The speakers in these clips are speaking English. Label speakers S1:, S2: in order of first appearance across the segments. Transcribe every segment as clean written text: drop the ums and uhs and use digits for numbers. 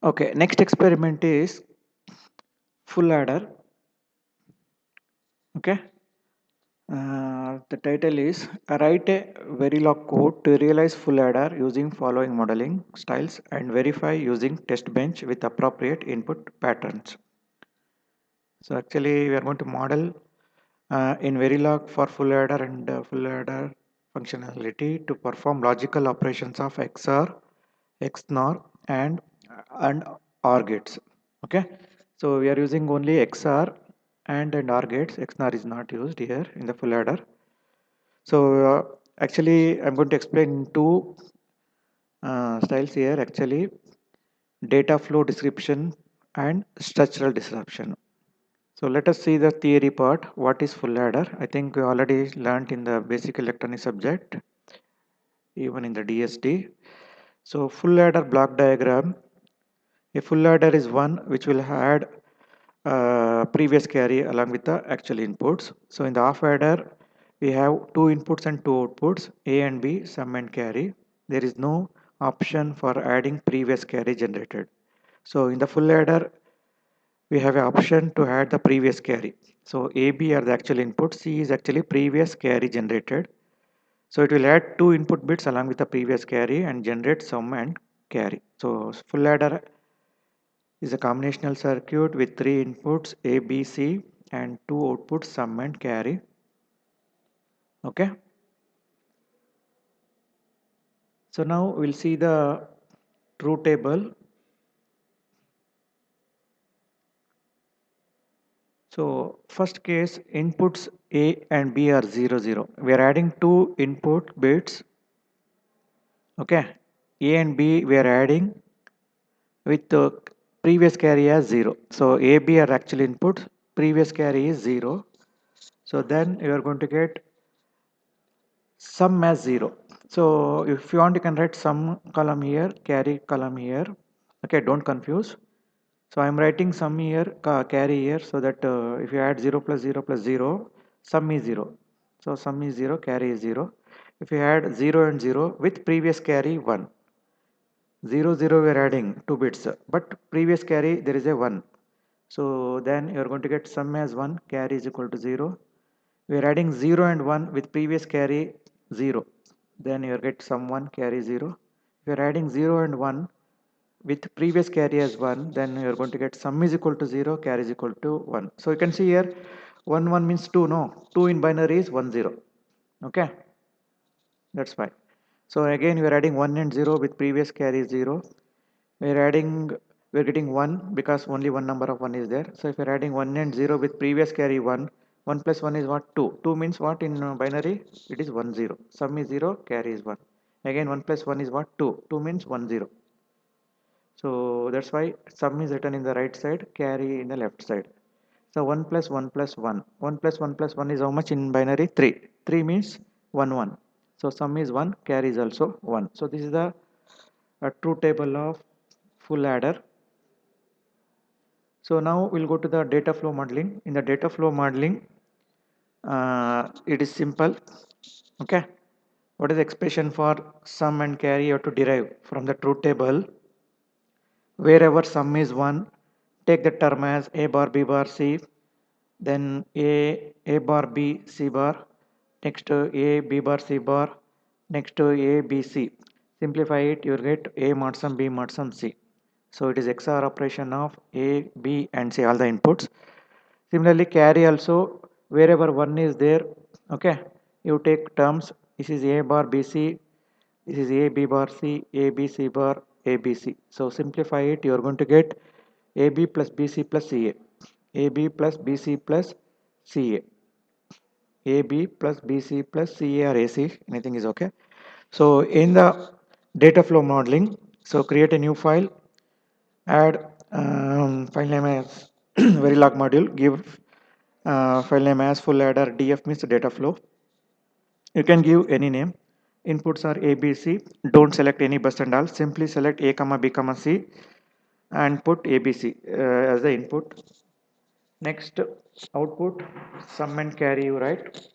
S1: Okay, next experiment is full adder. Okay, the title is write a Verilog code to realize full adder using following modeling styles and verify using test bench with appropriate input patterns. So actually we are going to model in Verilog for full adder and full adder functionality to perform logical operations of XOR, XNOR and OR gates. Okay, so we are using only XOR and OR gates. XNOR is not used here in the full adder. So actually I'm going to explain two styles here actually, data flow description and structural disruption. So let us see the theory part. What is full adder? I think we already learned in the basic electronic subject, even in the DSD. So full adder block diagram. A full adder is one which will add previous carry along with the actual inputs. So in the half adder, we have two inputs and two outputs, A and B, sum and carry. There is no option for adding previous carry generated. So in the full adder, we have an option to add the previous carry. So A, B are the actual input, C is actually previous carry generated. So it will add two input bits along with the previous carry and generate sum and carry. So full adder is a combinational circuit with three inputs A, B, C and two outputs sum and carry. Okay. So now we'll see the truth table. So first case inputs A and B are 0, 0. We are adding two input bits. Okay. A and B we are adding with the previous carry as 0. So A, B are actual inputs. Previous carry is 0. So then you are going to get sum as 0. So if you want, you can write sum column here, carry column here. Okay, don't confuse. So I'm writing sum here, carry here, so that if you add 0 plus 0 plus 0, sum is 0. So sum is 0, carry is 0. If you add 0 and 0 with previous carry 1. 0 0 we are adding 2 bits, but previous carry there is a 1. So then you are going to get sum as 1, carry is equal to 0. We are adding 0 and 1 with previous carry 0. Then you get sum 1, carry 0. If you are adding 0 and 1 with previous carry as 1, then you are going to get sum is equal to 0, carry is equal to 1. So you can see here 1 1 means 2, no, 2 in binary is 1 0. Okay, that's fine. So again we are adding 1 and 0 with previous carry 0. We're getting 1 because only one number of 1 is there. So if you're adding 1 and 0 with previous carry 1, 1 plus 1 is what? 2. 2 means what in binary? It is 1 0. Sum is 0, carry is 1. Again 1 plus 1 is what? 2. 2 means 1 0. So that's why sum is written in the right side, carry in the left side. So 1 plus 1 plus 1. 1 plus 1 plus 1 is how much in binary? 3. 3 means 1 1. So sum is 1, carry is also 1. So this is the truth table of full adder. So now we'll go to the data flow modeling. In the data flow modeling, it is simple. Okay. What is the expression for sum and carry? You have to derive from the truth table. Wherever sum is 1, take the term as A bar, B bar, C. Then A bar, B, C bar. Next A, B bar, C bar. Next A, B, C. Simplify it, you will get A mod sum, B mod sum, C. So it is XOR operation of A, B and C, all the inputs. Similarly, carry also, wherever 1 is there, okay, you take terms. This is A bar BC, this is A B bar C, A B C bar A B C. So simplify it, you are going to get AB plus BC plus CA, AB plus BC plus CA, AB plus BC plus CA or AC, anything is okay. So in the data flow modeling, so create a new file, add file name as Verilog module, give file name as full adder, df means data flow. You can give any name. Inputs are A, B, C. Don't select any bus and all. Simply select A, comma B, comma C and put ABC as the input. Next output, sum and carry you write.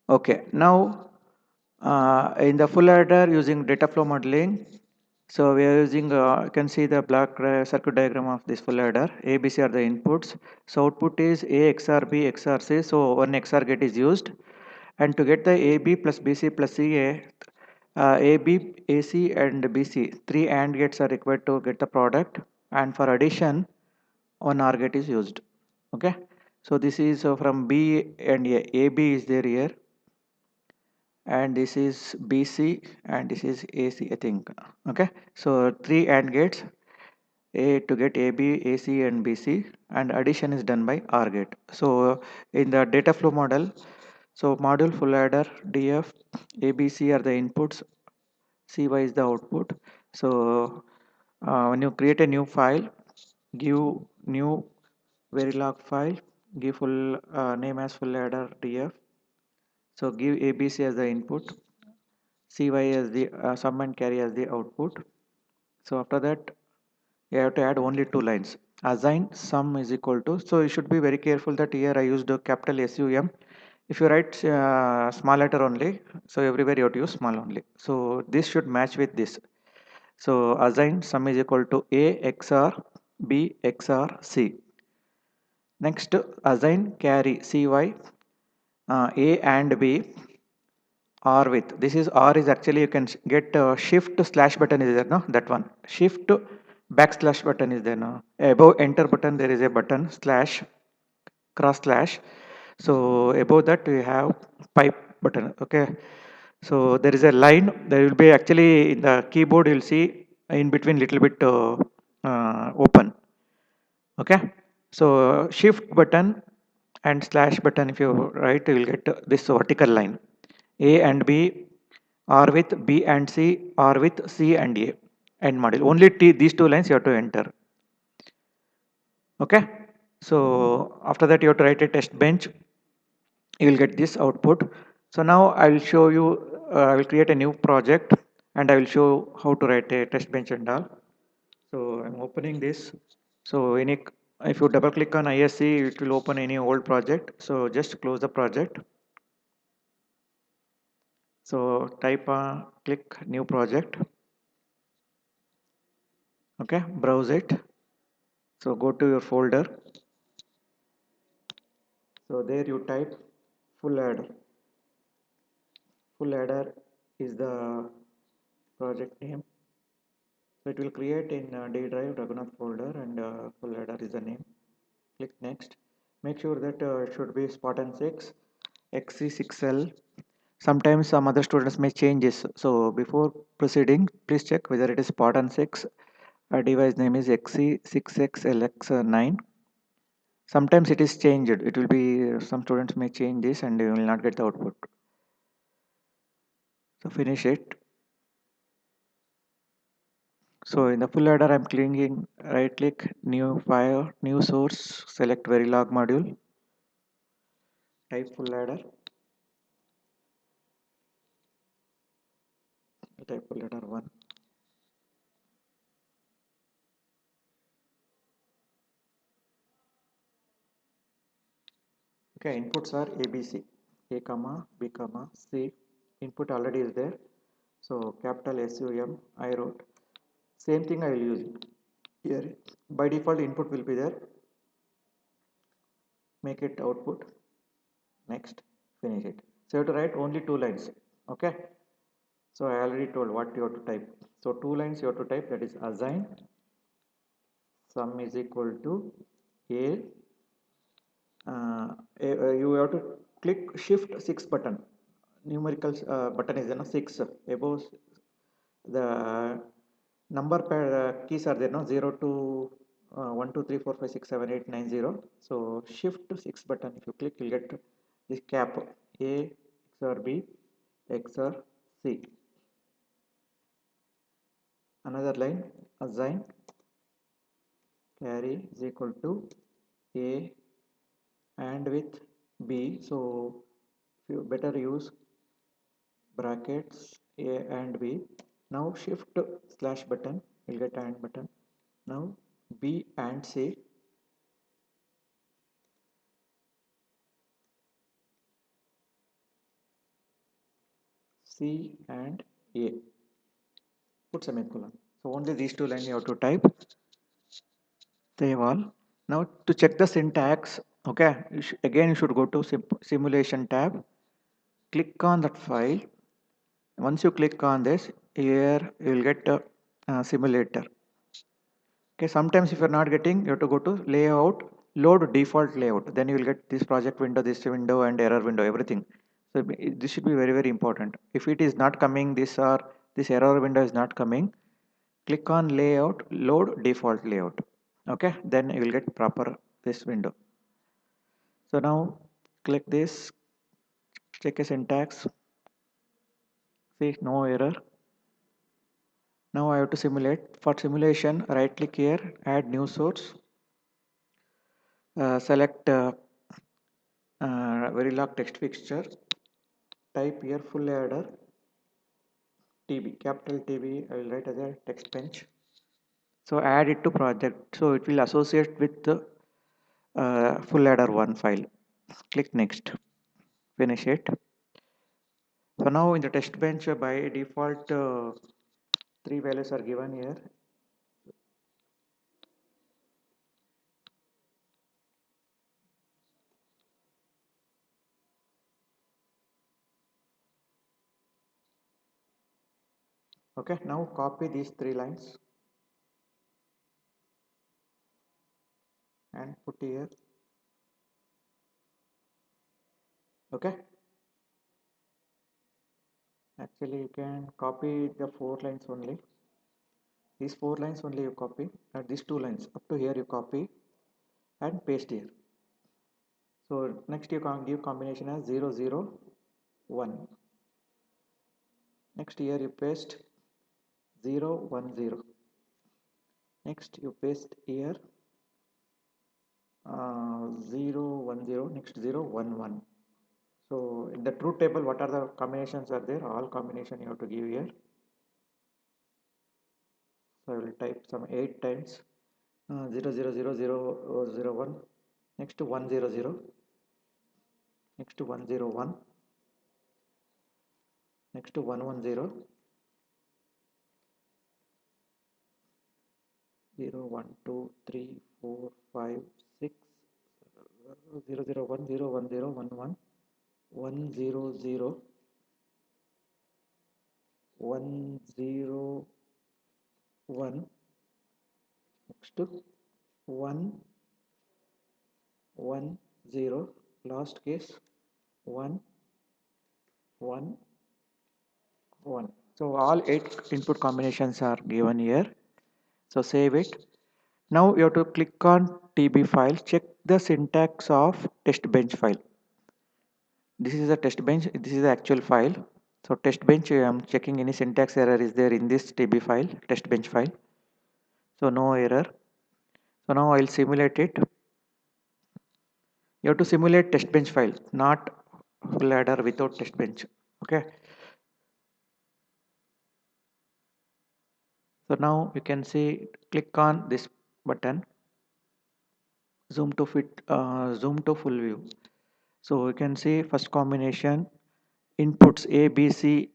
S1: Okay, now In the full adder using data flow modeling, so we are using, you can see the black circuit diagram of this full adder. A, B, C are the inputs. So output is A XOR B XOR C. So one XOR gate is used. And to get the AB plus BC plus CA, AB, AC and BC, three AND gates are required to get the product. And for addition, one OR gate is used. Okay. So this is from B and A. AB is there here, and this is BC and this is AC, I think. Okay, so three AND gates, A to get AB, AC and BC, and addition is done by OR gate. So in the data flow model, so module full adder DF, ABC are the inputs, CY is the output. So when you create a new file, give new Verilog file, give full name as full adder DF. So give ABC as the input, CY as the sum and carry as the output. So after that, you have to add only two lines. Assign sum is equal to. So you should be very careful that here I used a capital SUM. If you write small letter only, so everywhere you have to use small only. So this should match with this. So assign sum is equal to A XOR B XOR C. Next, assign carry CY A and B or with. This is or is actually you can get shift slash button is there, no, that one shift backslash button is there, no, above enter button there is a button slash cross slash. So above that we have pipe button. Okay, so there is a line, there will be actually in the keyboard you'll see in between little bit open. Okay, so shift button and slash button, if you write you will get this vertical line. A and B or with B and C or with C and A end module. Only these two lines you have to enter. Okay, so after that you have to write a test bench, you will get this output. So now I will show you, I will create a new project and I will show how to write a test bench and all. So I'm opening this. So any, if you double click on ISC it will open any old project, so just close the project. So type click new project. Okay, browse it. So go to your folder. So there you type full adder. Full adder is the project name. So it will create in D drive Raghunath folder and full adder is the name. Click next. Make sure that should be Spartan 6, XC6L. Sometimes some other students may change this. So before proceeding, please check whether it is Spartan 6. Device name is XC6XLX9. Sometimes it is changed. It will be, some students may change this and you will not get the output. So finish it. So in the full adder, I'm clicking right click, new file, new source, select Verilog module, type full adder, type full adder 1. Okay, inputs are ABC, A comma, B comma, C. Input already is there. So capital SUM, I wrote. Same thing I will use here. By default, input will be there. Make it output. Next, finish it. So you have to write only two lines. Okay. So I already told what you have to type. So two lines you have to type, that is assign sum is equal to A. You have to click shift 6 button. Numerical button is 6 above the number pad keys are there, no, 0 to 1 2 3 4 5 6 7 8 9 0. So shift 6 button, if you click you'll get this cap A XOR B XOR C. Another line, assign carry is equal to A and with B. So you better use brackets A and B. Now shift slash button, you'll get and button. Now B and C. C and A. Put semicolon. So only these two lines you have to type. Save all. Now to check the syntax, okay, again you should go to simulation tab. Click on that file. Once you click on this, here you will get a simulator. Okay, sometimes if you're not getting, you have to go to layout, load default layout. Then you will get this project window, this window, and error window, everything. So this should be very, very important. If it is not coming, this error window is not coming, click on layout, load default layout. Okay, then you will get proper this window. So now click this, check a syntax, see no error. Now I have to simulate. For simulation, right click here, add new source, select Verilog text fixture, type here full adder TB, capital TB, I will write as a text bench. So add it to project. So it will associate with the full adder one file. Click next, finish it. So now in the test bench by default, three values are given here. Okay, now copy these three lines and put here. Okay, actually you can copy the four lines only. These four lines only you copy, and these two lines up to here you copy and paste here. So next you can give combination as 0 0 1. Next here you paste 0 1 0. Next you paste here 0 1 0. Next 0 1 1. So in the truth table, what are the combinations are there? All combination you have to give here. So I will type some 8 times 0 0 0 0 0 1. Next 1 0 0. Next 1 0 1. Next 1 1 0. 0 1 2 3 4 5 6 0 0 1 0 1 0 1 1 1 0 0 1 0 1. Next 1 1 0. Last case 1 1 1. So all 8 input combinations are given here. So save it. Now you have to click on TB file. Check the syntax of test bench file. This is a test bench. This is the actual file. So test bench, I am checking any syntax error is there in this TB file, test bench file. So no error. So now I will simulate it. You have to simulate test bench file, not full adder without test bench. Okay. So now you can see, click on this button, zoom to full view. So you can see first combination inputs A, B, C.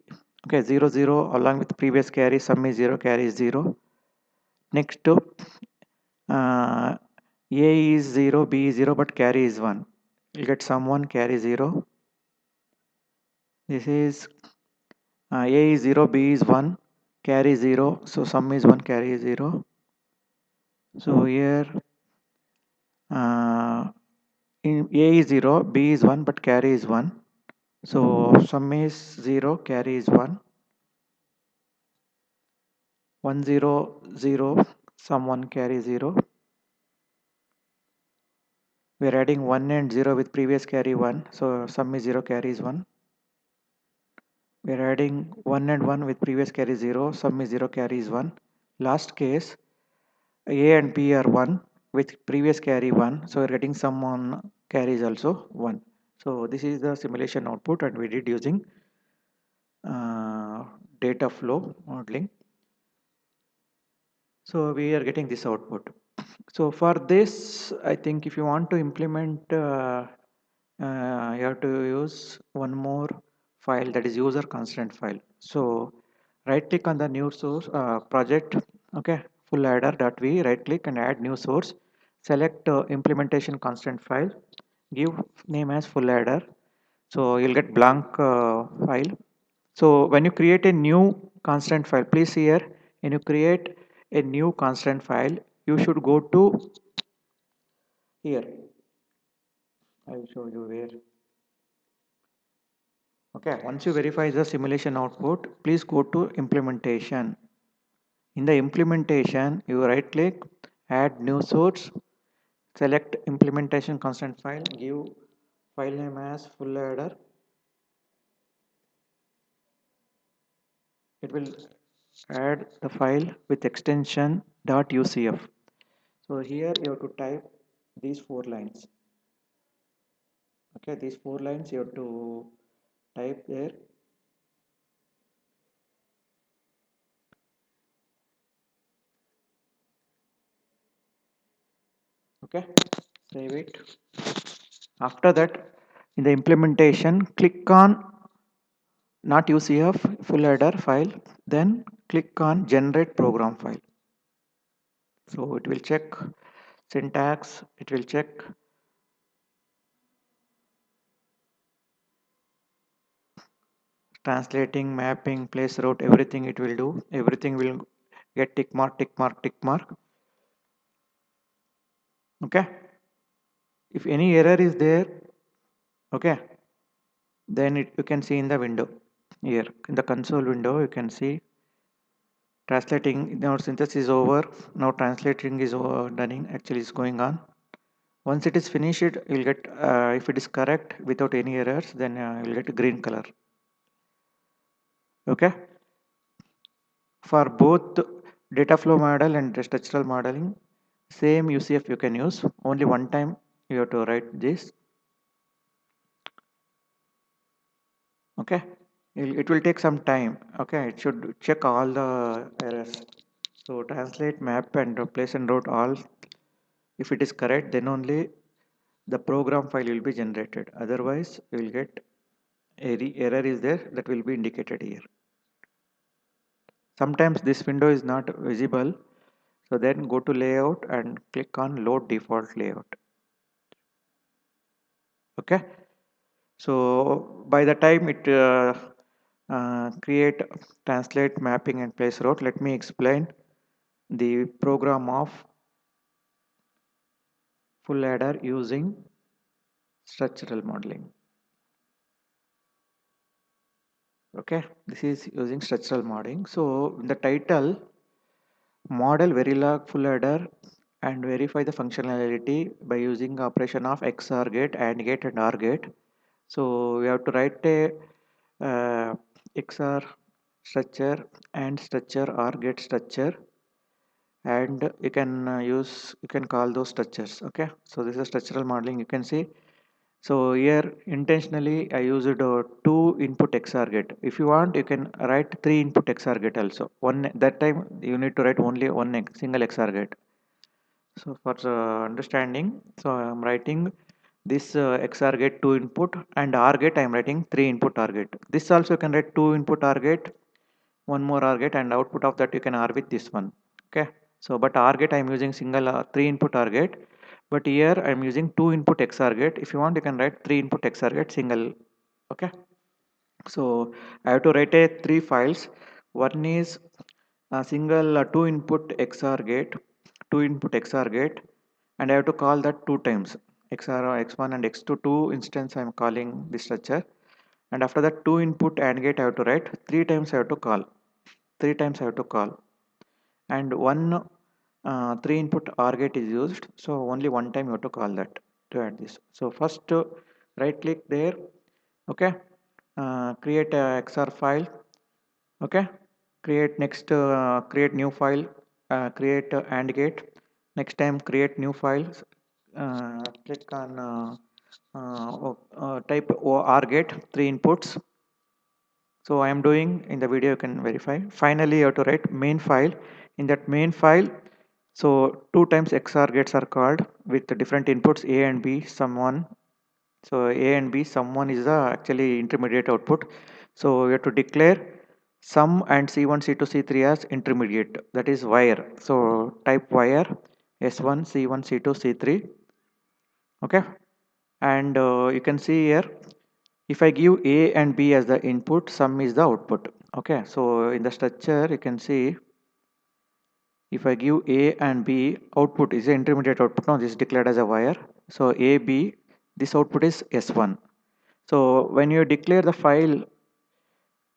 S1: Okay, 0 0 along with previous carry, sum is 0, carry is 0. Next to A is 0, B is 0, but carry is 1. You get sum 1, carry 0. This is A is 0, B is 1, carry 0. So sum is 1, carry is 0. So here in A is 0, B is 1, but carry is 1. So sum is 0, carry is 1. 1 0 0, sum 1, carry 0. We are adding 1 and 0 with previous carry 1. So sum is 0, carry is 1. We are adding 1 and 1 with previous carry 0. Sum is 0, carry is 1. Last case, A and B are 1 with previous carry 1. So we are getting sum on carry is also 1. So this is the simulation output, and we did using data flow modeling. So we are getting this output. So for this, I think if you want to implement, you have to use one more file, that is user constant file. So right click on the new source project, okay, full adder dot v, right click and add new source, select implementation constant file, give name as full adder. So you'll get blank file. So when you create a new constant file, please here, when you create a new constant file, you should go to here. I will show you where. Okay, once you verify the simulation output, please go to implementation. In the implementation, you right click, add new source, select implementation constant file, give file name as full adder. It will add the file with extension .ucf. So here you have to type these 4 lines. Okay, these 4 lines you have to type there. Okay, save it. After that, in the implementation, click on not UCF full header file, then click on generate program file. So it will check syntax, it will check translating, mapping, place route, everything it will do. Everything will get tick mark, tick mark, tick mark. Okay. If any error is there, okay, then you can see in the window here in the console window you can see translating. Now synthesis is over. Now translating is done. Actually, is going on. Once it is finished, you'll get if it is correct without any errors, then you'll get green color. Okay. For both data flow model and structural modeling, same UCF you can use. Only one time you have to write this. Okay. It will take some time. Okay. It should check all the errors. So translate, map, and place and route all. If it is correct, then only the program file will be generated. Otherwise, you will get error is there that will be indicated here. Sometimes this window is not visible. So then go to layout and click on load default layout. Okay. So by the time it create, translate, mapping and place route, let me explain the program of full adder using structural modeling. Okay, this is using structural modeling. So in the title, model Verilog full adder and verify the functionality by using operation of XOR gate, AND gate and OR gate. So we have to write a XOR structure and structure OR gate structure, and you can call those structures. Okay, so this is structural modeling. You can see. So here intentionally I used two input XOR gate. If you want, you can write three input XOR gate also. One that time you need to write only one single XOR gate. So for understanding, so I am writing this XOR gate 2 input and OR gate I am writing 3 input OR gate. This also you can write 2 input OR gate, one more OR gate, and output of that you can OR with this one. Okay. So but OR gate I am using single 3 input OR gate, but here I am using 2 input XOR gate. If you want, you can write 3 input XOR gate single. Okay. So I have to write a 3 files. One is a single 2 input XOR gate, 2 input XOR gate, and I have to call that 2 times. XOR X1 and X2, 2 instance I am calling this structure, and after that 2 input AND gate I have to write 3 times. I have to call 3 times. I have to call, and one 3 input OR gate is used, so only one time you have to call that to add this. So first right click there. Okay. Create a XOR file. Okay. Create next create new file, create AND gate. Next time create new files, click on type OR gate 3 inputs. So I am doing in the video, you can verify. Finally you have to write main file. In that main file, so 2 times XOR gates are called with the different inputs A and B, some one. So A and B, sum 1 is the actually intermediate output. So we have to declare sum and C1, C2, C3 as intermediate, that is wire. So type wire S1, C1, C2, C3. Okay. And you can see here, if I give A and B as the input, sum is the output. Okay. So in the structure, you can see if I give A and B, output is the intermediate output. Now this is declared as a wire. So A, B, this output is S1. So when you declare the file,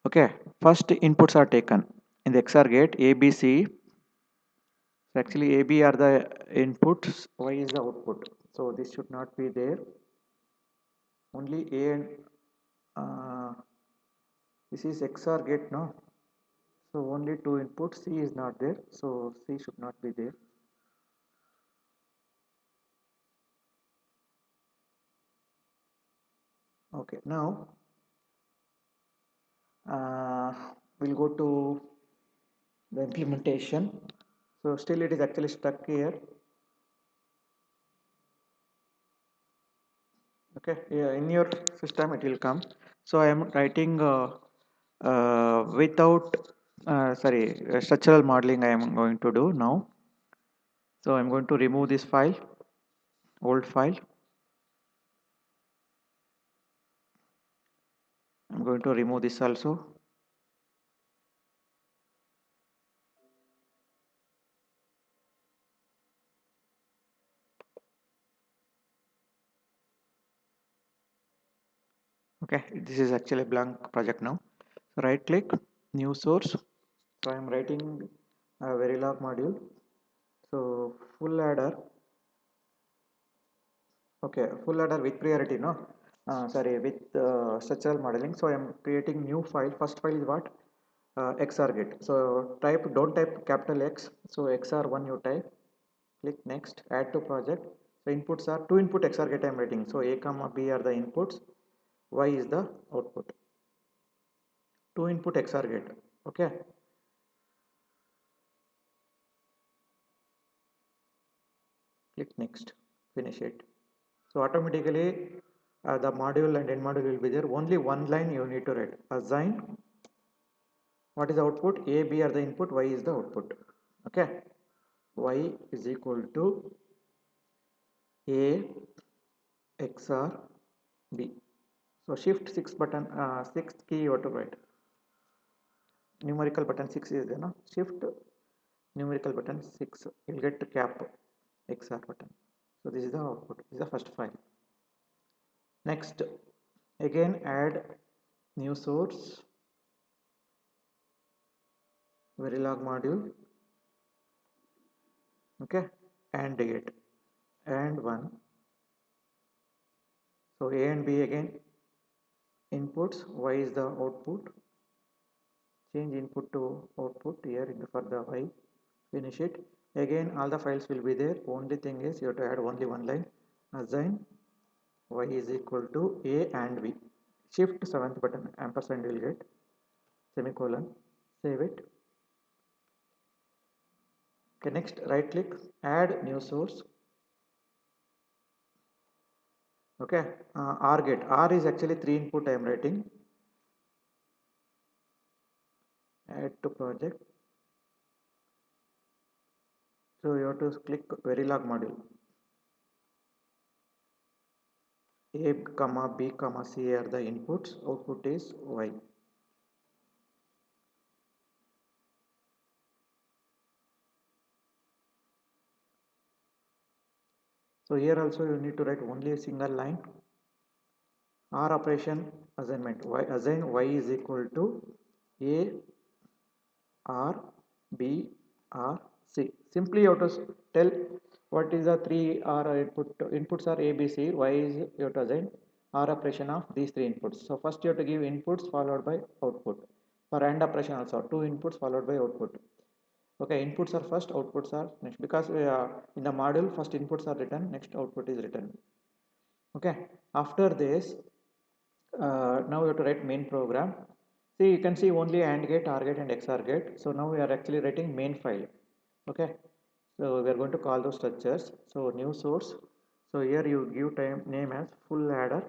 S1: okay, first inputs are taken in the XOR gate A, B, C. So actually A, B are the inputs, Y is the output. So this should not be there. Only A and this is XOR gate, no? So only two inputs, C is not there. So C should not be there. Okay, now uh, we'll go to the implementation. So still it is actually stuck here. Okay, yeah, in your system it will come. So I am writing without structural modeling I am going to do now. So I'm going to remove this file, old file. I'm going to remove this also. Okay, this is actually a blank project now. So right click, new source. So I am writing a Verilog module. So full adder. Okay, full adder with priority, no? With structural modeling. So I am creating new file. First file is what? XOR gate. So don't type capital X. So XOR1 you type. Click next. Add to project. So inputs are two input XOR gate I am writing. So A comma B are the inputs. Y is the output. Two input XOR gate. Okay. Click next. Finish it. So automatically the module and end module will be there. Only one line you need to write. Assign. What is the output? A, B are the input, Y is the output. Okay. Y is equal to A XOR B. So shift 6 button, sixth key you have to write. Numerical button 6 is there, no? Shift numerical button 6. You'll get cap XOR button. So this is the output. This is the first file. Next, again add new source, Verilog module. Okay, and gate and 1. So A and B again inputs, Y is the output. Change input to output here in the for the Y. Finish it. Again all the files will be there. Only thing is you have to add only one line. Assign Y is equal to A and B. Shift 7th button ampersand will get semicolon. Save it. Okay, next right click, add new source. Okay, R gate. R is actually 3 input I am writing. Add to project. So you have to click Verilog module. A comma B comma C are the inputs. Output is Y. So here also you need to write only a single line. R operation assignment. Y assign Y is equal to A R B R C. Simply you have to tell what is the three R input. Inputs are A B C. Y is you have to assign R operation of these three inputs. So first you have to give inputs followed by output. For AND operation also two inputs followed by output. Okay, inputs are first, outputs are next, because in the module first inputs are written, next output is written. Okay, after this now we have to write main program. See, you can see only AND gate, OR gate and XOR gate. So now we are actually writing main file. Okay, so we are going to call those structures. So new source. So here you give time name as full adder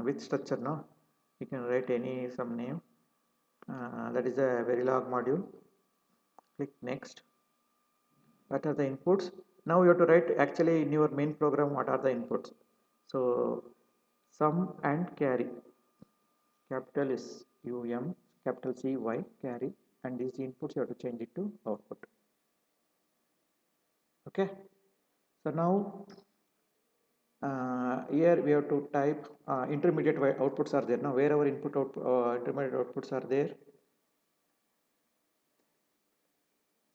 S1: with structure. No, you can write any some name. That is a Verilog module. Click next. What are the inputs? Now you have to write actually in your main program what are the inputs. So sum and carry, capital S U M, capital C Y, carry, and these inputs you have to change it to output. Okay. So now here we have to type intermediate outputs are there. Now wherever intermediate outputs are there,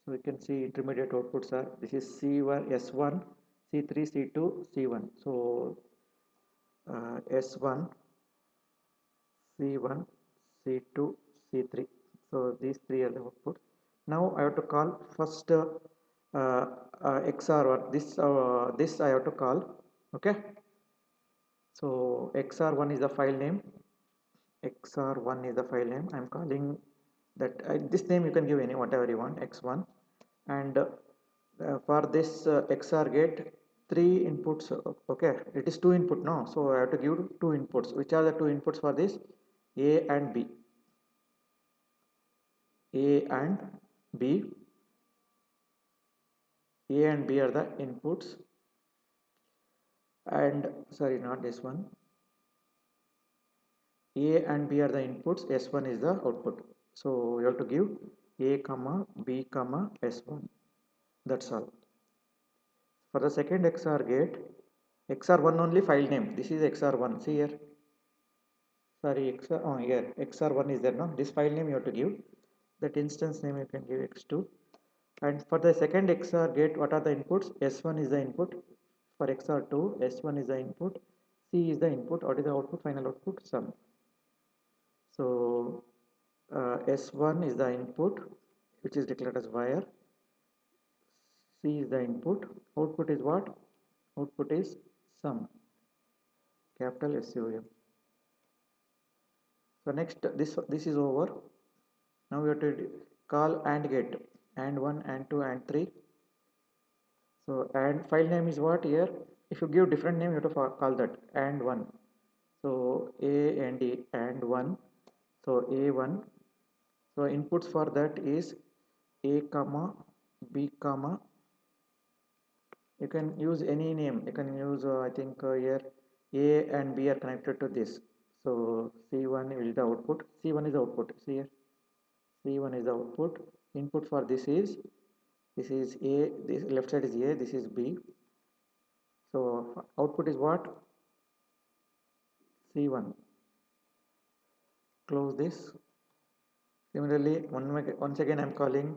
S1: so we can see intermediate outputs are, this is C1, S1, C3, C2, C1. So S1, C1, C2, C3. So these three are the outputs. Now I have to call first XR1. This I have to call. Okay. So XR1 is the file name. XR1 is the file name. I'm calling that this name you can give any whatever you want, X1. And for this XR gate, three inputs. Okay, it is two input now, so I have to give two inputs. Which are the two inputs for this? A and B. A and B. A and B are the inputs. And sorry, not this one. A and B are the inputs. S1 is the output. So you have to give A comma B comma S1. That's all. For the second XR gate, XR1 only file name. This is XR1. See here. Sorry, here XR1 is there. No, this file name you have to give. That instance name you can give X2. And for the second XR gate, what are the inputs? S1 is the input. For XR2, S1 is the input. C is the input. What is the output? Final output sum. So S1 is the input, which is declared as wire. C is the input. Output is what? Output is sum. Capital SUM. So next, this is over. Now we have to call AND gate. AND 1, AND 2, AND 3. So AND file name is what here? If you give different name, you have to call that AND 1. So A and E and 1. So A1. So inputs for that is A comma B comma. You can use any name. You can use I think here A and B are connected to this. So C1 is the output. C1 is the output. See here. C1 is the output. Input for this is A. This left side is A. This is B. So output is what? C1. Close this. Similarly, once again I am calling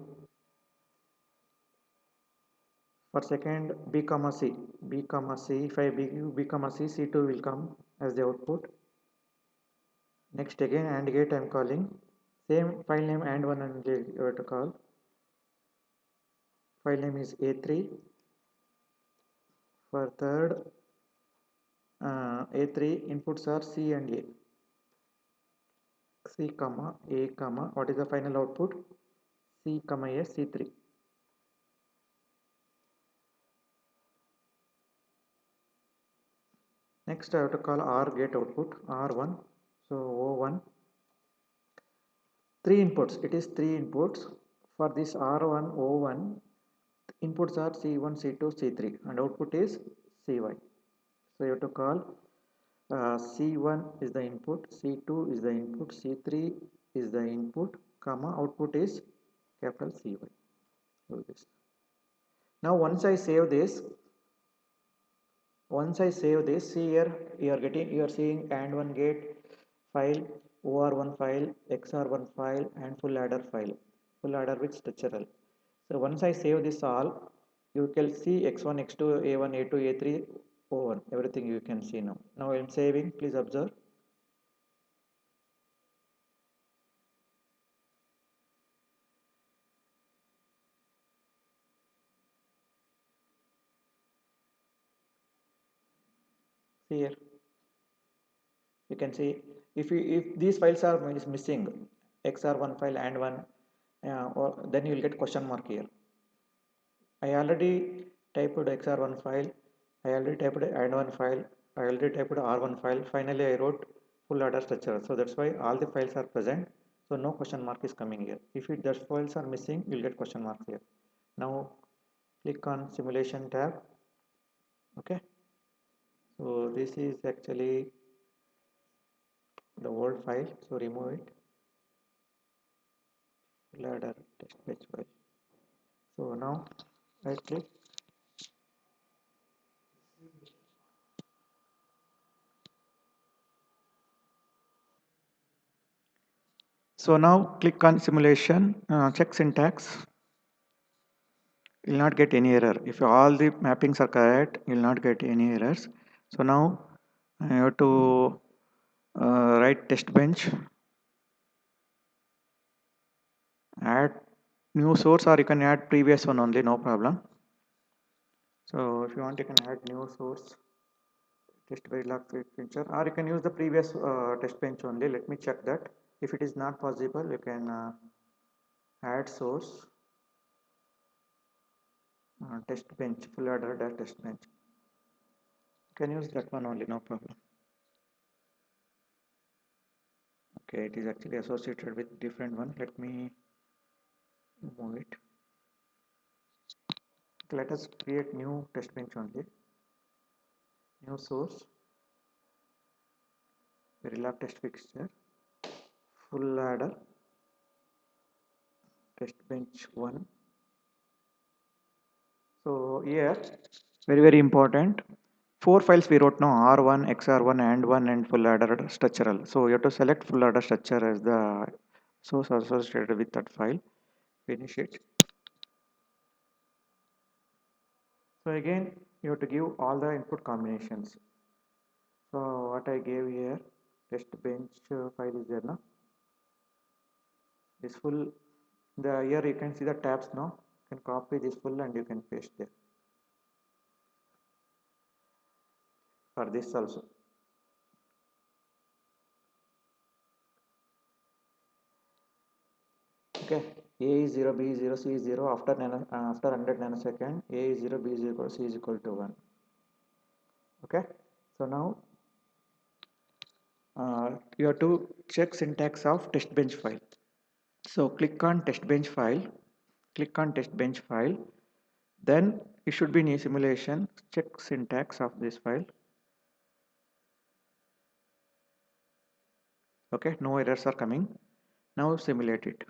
S1: for second B comma C. B comma C. If I B comma C, C2 will come as the output. Next again AND gate I am calling. Same file name AND1 and you have to call. File name is A3. For third A3 inputs are C and A. C comma A comma. What is the final output? C comma A C3. Next I have to call OR gate output R1. So O1. Three inputs. It is three inputs. For this R1 O1 inputs are C1 C2 C3 and output is CY. So you have to call C1 is the input, C2 is the input, C3 is the input, comma output is capital CY. Do this. Now once I save this, see here you are seeing AND1 gate file, OR1 file, XR1 file, and full adder file, full adder with structural. So once I save this all, you can see X1, X2, A1, A2, A3, O1, everything you can see now. Now I am saving, please observe. See here, you can see if these files are missing, XR1 file and one, or then you will get question mark here. I already typed XR1 file, I already typed AND1 file, I already typed R1 file, finally I wrote full adder structure. So that's why all the files are present. So no question mark is coming here. If those files are missing, you'll get question mark here. Now click on simulation tab. Okay. So this is actually the old file. So remove it. Full adder test page file. So now right click. So now click on simulation, check syntax. You'll not get any error. If all the mappings are correct, you'll not get any errors. So now I have to write test bench, add new source, or you can add previous one only, no problem. So if you want, you can add new source, test by log feature, or you can use the previous test bench only. Let me check that. If it is not possible, you can add source, test bench, full adder test bench. You can use that one only, no problem. Okay, it is actually associated with different one. Let me move it. Let us create new test bench only. New source, Verilog test fixture, full adder, test bench 1. So here, very important. 4 files we wrote now: R1, XR1, AND1, and full adder structural. So you have to select full adder structure as the source associated with that file. Finish it. So again, you have to give all the input combinations. So what I gave here, test bench file is there now. This full, the here you can see the tabs now. You can copy this full and you can paste there for this also. Okay, A is 0, B is 0, C is 0. After 100 nanosecond, A is 0, B is 0, C is equal to 1. Okay, so now you have to check syntax of test bench file. So click on test bench file, click on test bench file, then it should be new simulation. Check syntax of this file. Okay, no errors are coming. Now simulate it.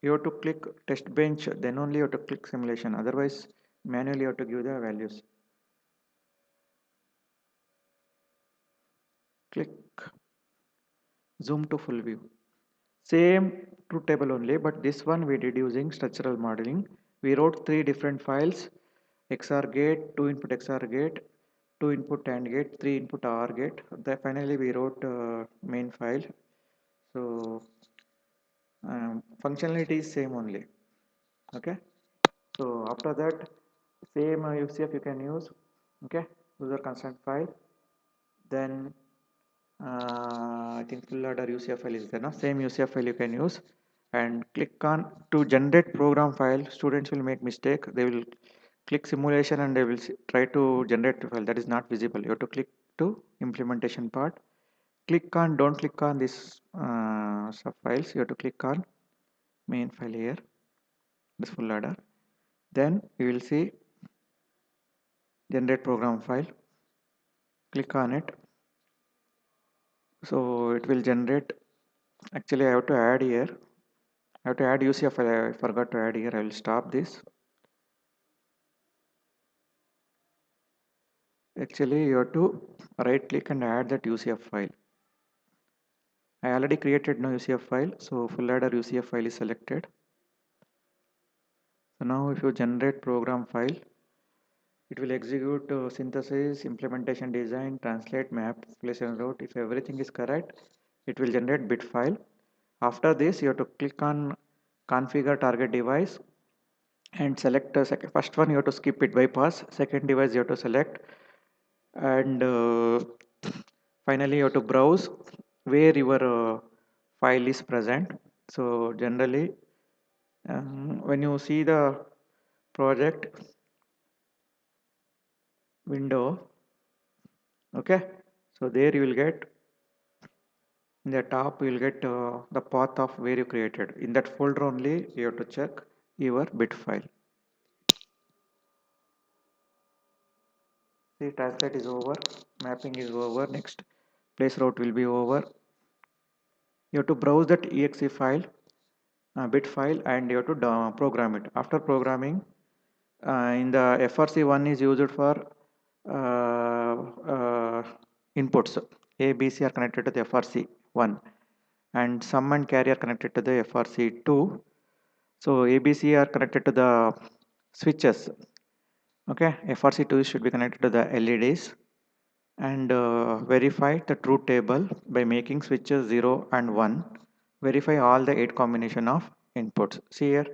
S1: You have to click test bench, then only you have to click simulation, otherwise manually you have to give the values. Click zoom to full view. Same truth table only, but this one we did using structural modeling. We wrote 3 different files: XR gate, 2 input XR gate, 2 input AND gate, 3 input OR gate. Then finally we wrote main file. So functionality is same only. Okay. So after that, same UCF you can use. Okay, user constant file. Then I think full adder UCF file is there now. Same UCF file you can use, and click on to generate program file. Students will make mistake. They will click simulation and they will try to generate the file that is not visible. You have to click to implementation part. Click on, don't click on this sub files. You have to click on main file here, this full adder. Then you will see generate program file. Click on it. So it will generate. Actually, I have to add here. I have to add UCF file. I forgot to add here. I will stop this. Actually, you have to right click and add that UCF file. I already created no UCF file, so full adder UCF file is selected. So now if you generate program file, it will execute synthesis, implementation design, translate, map, place and route. If everything is correct, it will generate bit file. After this, you have to click on configure target device and select a second. First one you have to skip it, bypass. Second device you have to select, and finally you have to browse where your file is present. So generally when you see the project window. Okay, so there you will get in the top you will get the path of where you created. In that folder only you have to check your bit file. See, translate is over, mapping is over, next place route will be over. You have to browse that exe file, bit file, and you have to program it. After programming, in the FRC1 is used for inputs. A, B, C are connected to the FRC1 and sum and carry are connected to the FRC2. So ABC are connected to the switches. Okay, FRC2 should be connected to the LEDs, and verify the truth table by making switches 0 and 1. Verify all the 8 combination of inputs. See here,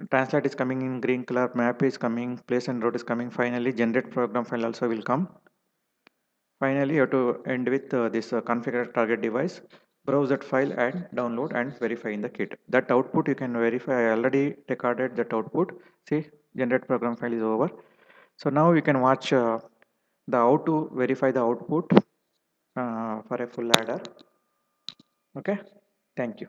S1: translate is coming in green color, map is coming, place and route is coming. Finally, generate program file also will come. Finally, you have to end with this configure target device. Browse that file and download and verify in the kit. That output you can verify. I already recorded that output. See, generate program file is over. So now you can watch the how to verify the output for a full ladder. Okay, thank you.